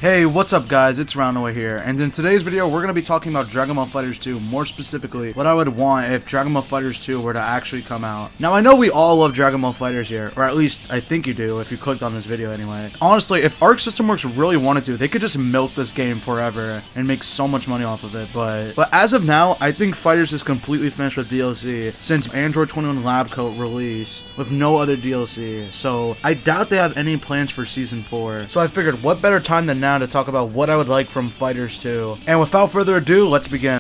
Hey, what's up guys, it's RoundDaWay here, and in today's video we're going to be talking about Dragon Ball FighterZ 2, more specifically, what I would want if Dragon Ball FighterZ 2 were to actually come out. Now I know we all love Dragon Ball FighterZ here, or at least I think you do if you clicked on this video anyway. Honestly, if ArcSystemWorks really wanted to, they could just milk this game forever and make so much money off of it, but as of now, I think FighterZ is completely finished with DLC since Android 21 Lab Coat released with no other DLC, so I doubt they have any plans for Season 4. So I figured what better time than now to talk about what I would like from FighterZ 2. And without further ado, let's begin.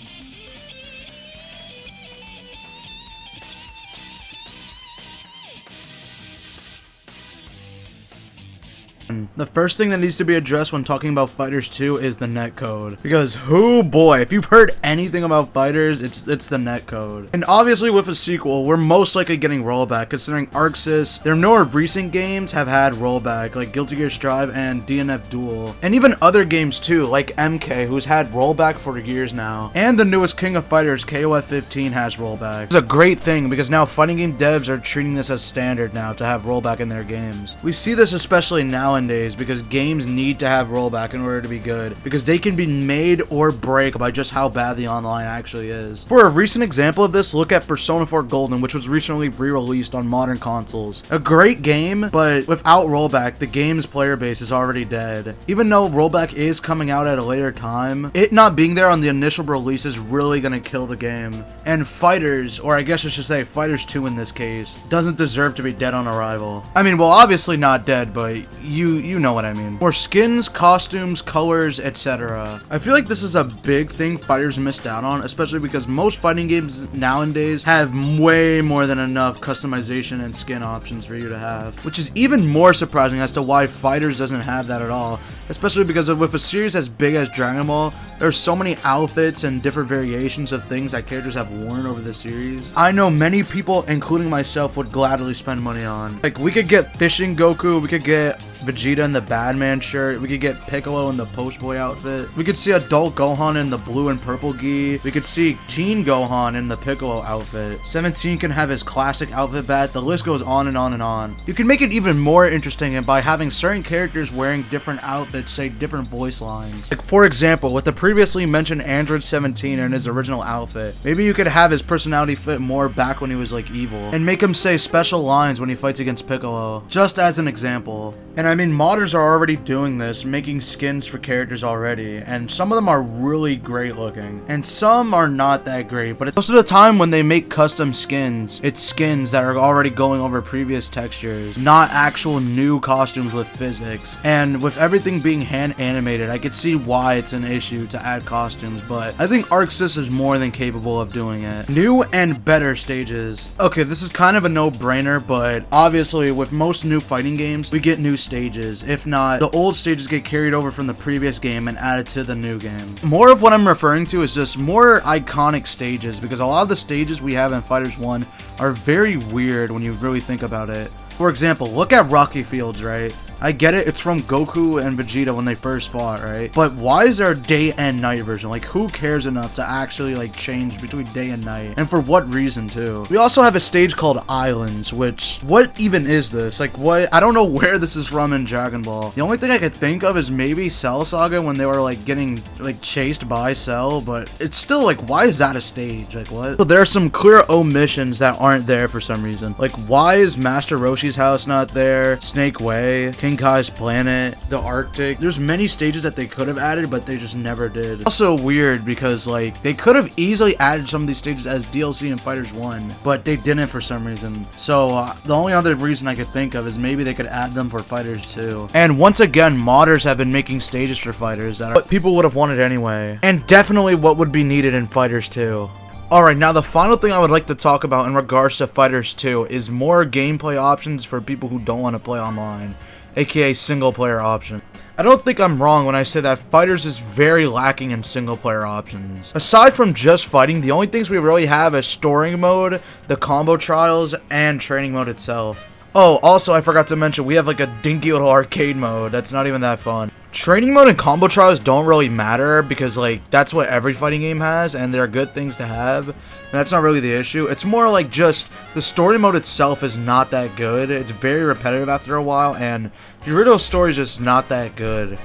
The first thing that needs to be addressed when talking about FighterZ 2 is the netcode. Because, oh boy, if you've heard anything about FighterZ, it's the netcode. And obviously with a sequel, we're most likely getting rollback, considering ArcSys, their more recent games have had rollback, like Guilty Gear Strive and DNF Duel. And even other games too, like MK, who's had rollback for years now. And the newest King of Fighters, KOF 15, has rollback. It's a great thing, because now fighting game devs are treating this as standard now to have rollback in their games. We see this especially nowadays, because games need to have rollback in order to be good, because they can be made or break by just how bad the online actually is. For a recent example of this, look at Persona 4 Golden, which was recently re-released on modern consoles. A great game, but without rollback, the game's player base is already dead. Even though rollback is coming out at a later time, it not being there on the initial release is really gonna kill the game. And FighterZ, or I guess I should say FighterZ 2 in this case, doesn't deserve to be dead on arrival. I mean, well, obviously not dead, but you know what I mean. More skins, costumes, colors, etc. I feel like this is a big thing FighterZ missed out on, especially because most fighting games nowadays have way more than enough customization and skin options for you to have, which is even more surprising as to why FighterZ doesn't have that at all, especially because with a series as big as Dragon Ball, there's so many outfits and different variations of things that characters have worn over the series. I know many people, including myself, would gladly spend money on. Like, we could get Fishing Goku, we could get Vegeta in the Badman shirt, we could get Piccolo in the Post Boy outfit, we could see Adult Gohan in the blue and purple gi, we could see Teen Gohan in the Piccolo outfit, 17 can have his classic outfit back, the list goes on and on and on. You can make it even more interesting by having certain characters wearing different outfits, say different voice lines. Like, for example, with the previously mentioned Android 17 in his original outfit, maybe you could have his personality fit more back when he was like evil, and make him say special lines when he fights against Piccolo, just as an example. And I mean, modders are already doing this, making skins for characters already, and some of them are really great looking, and some are not that great, but most of the time when they make custom skins, it's skins that are already going over previous textures, not actual new costumes with physics. And with everything being hand animated, I could see why it's an issue to add costumes, but I think ArcSys is more than capable of doing it. New and better stages. Okay, this is kind of a no-brainer, but obviously with most new fighting games, we get new stages. If not, the old stages get carried over from the previous game and added to the new game. More of what I'm referring to is just more iconic stages, because a lot of the stages we have in FighterZ 1 are very weird when you really think about it. For example, look at Rocky Fields, right? I get it, it's from Goku and Vegeta when they first fought, right? But why is there a day and night version? Like, who cares enough to actually, like, change between day and night? And for what reason, too? We also have a stage called Islands, which, what even is this? Like, what? I don't know where this is from in Dragon Ball. The only thing I could think of is maybe Cell Saga when they were, like, getting, like, chased by Cell, but it's still, like, why is that a stage? Like, what? So there are some clear omissions that aren't there for some reason. Like, why is Master Roshi's house not there? Snake Way? King Kai's planet, the Arctic. There's many stages that they could have added, but they just never did. Also weird because, like, they could have easily added some of these stages as DLC in FighterZ 1, but they didn't for some reason. So the only other reason I could think of is maybe they could add them for FighterZ 2. And once again, modders have been making stages for FighterZ that are what people would have wanted anyway, and definitely what would be needed in FighterZ 2. Alright, now the final thing I would like to talk about in regards to FighterZ 2 is more gameplay options for people who don't want to play online, aka single player option. I don't think I'm wrong when I say that FighterZ is very lacking in single player options. Aside from just fighting, the only things we really have is story mode, the combo trials, and training mode itself. Oh, also I forgot to mention, we have like a dinky little arcade mode that's not even that fun. Training mode and combo trials don't really matter because, like, that's what every fighting game has, and they're good things to have. And that's not really the issue. It's more like just the story mode itself is not that good. It's very repetitive after a while, and the original story is just not that good.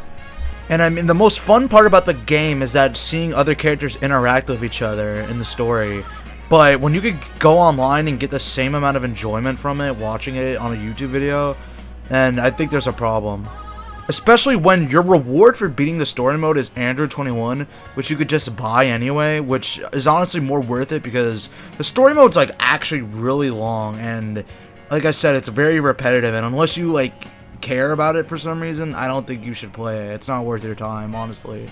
And I mean, the most fun part about the game is that seeing other characters interact with each other in the story. But when you could go online and get the same amount of enjoyment from it, watching it on a YouTube video, then I think there's a problem. Especially when your reward for beating the story mode is Android 21, which you could just buy anyway, which is honestly more worth it because the story mode's like actually really long, and like I said, it's very repetitive, and unless you like care about it for some reason, I don't think you should play it. It's not worth your time, honestly.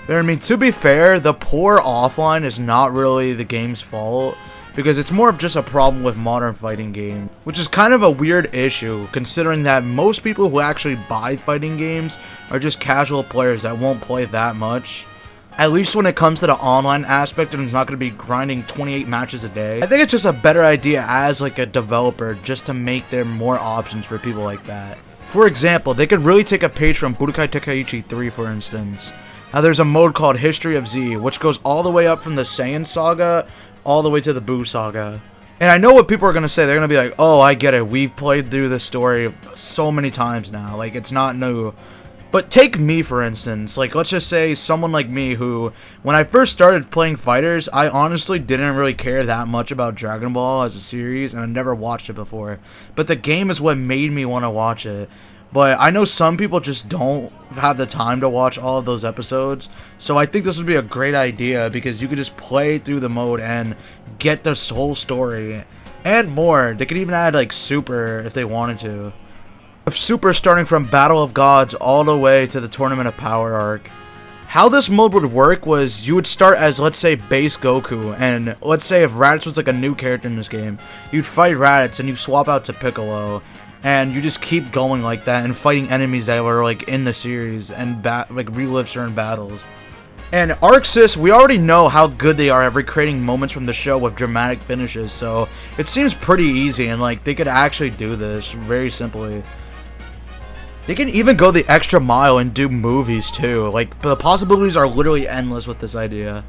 But I mean, to be fair, the poor offline is not really the game's fault, because it's more of just a problem with modern fighting games, which is kind of a weird issue, considering that most people who actually buy fighting games are just casual players that won't play that much. At least when it comes to the online aspect, and it's not going to be grinding 28 matches a day. I think it's just a better idea as like a developer just to make there more options for people like that. For example, they could really take a page from Budokai Tenkaichi 3, for instance. Now there's a mode called History of Z, which goes all the way up from the Saiyan Saga all the way to the Buu Saga. And I know what people are going to say. They're going to be like, oh, I get it. We've played through this story so many times now. Like, it's not new. But take me, for instance. Like, let's just say someone like me who, when I first started playing Fighters, I honestly didn't really care that much about Dragon Ball as a series, and I never watched it before. But the game is what made me want to watch it. But I know some people just don't have the time to watch all of those episodes. So I think this would be a great idea because you could just play through the mode and get this whole story and more. They could even add like Super if they wanted to. With Super starting from Battle of Gods all the way to the Tournament of Power arc. How this mode would work was you would start as, let's say, base Goku, and let's say if Raditz was like a new character in this game, you'd fight Raditz and you swap out to Piccolo. And you just keep going like that and fighting enemies that were like in the series and like relive certain battles. And ArcSys, we already know how good they are at recreating moments from the show with dramatic finishes, so it seems pretty easy, and like they could actually do this very simply. They can even go the extra mile and do movies too. Like, the possibilities are literally endless with this idea.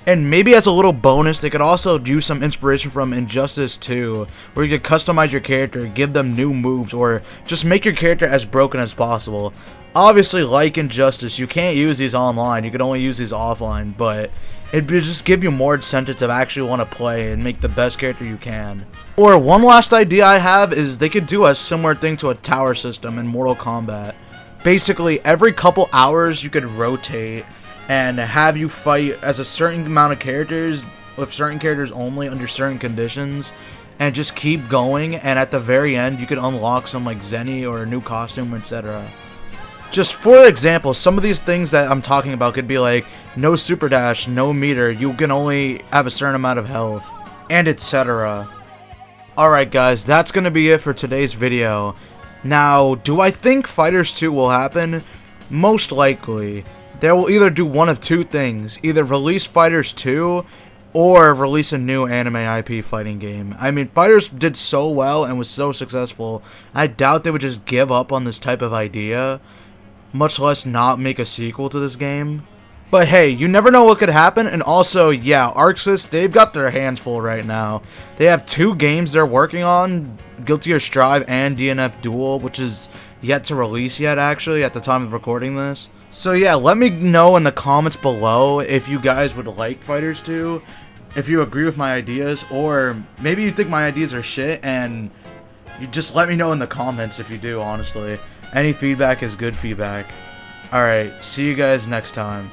And maybe as a little bonus, they could also use some inspiration from Injustice 2, where you could customize your character, give them new moves, or just make your character as broken as possible. Obviously, like Injustice, you can't use these online, you can only use these offline, but it would just give you more incentive to actually want to play and make the best character you can. Or one last idea I have is they could do a similar thing to a tower system in Mortal Kombat. Basically, every couple hours you could rotate and have you fight as a certain amount of characters, with certain characters only, under certain conditions, and just keep going, and at the very end, you could unlock some, like, Zenny or a new costume, etc. Just for example, some of these things that I'm talking about could be like, no super dash, no meter, you can only have a certain amount of health, and etc. Alright guys, that's gonna be it for today's video. Now, do I think FighterZ 2 will happen? Most likely. They will either do one of two things, either release FighterZ 2 or release a new anime IP fighting game. I mean, FighterZ did so well and was so successful, I doubt they would just give up on this type of idea, much less not make a sequel to this game. But hey, you never know what could happen, and also, yeah, ArcSys, they've got their hands full right now. They have 2 games they're working on, Guilty Gear Strive and DNF Duel, which is yet to release yet, actually, at the time of recording this. So yeah, let me know in the comments below if you guys would like FighterZ 2, if you agree with my ideas, or maybe you think my ideas are shit, and you just let me know in the comments if you do, honestly. Any feedback is good feedback. Alright, see you guys next time.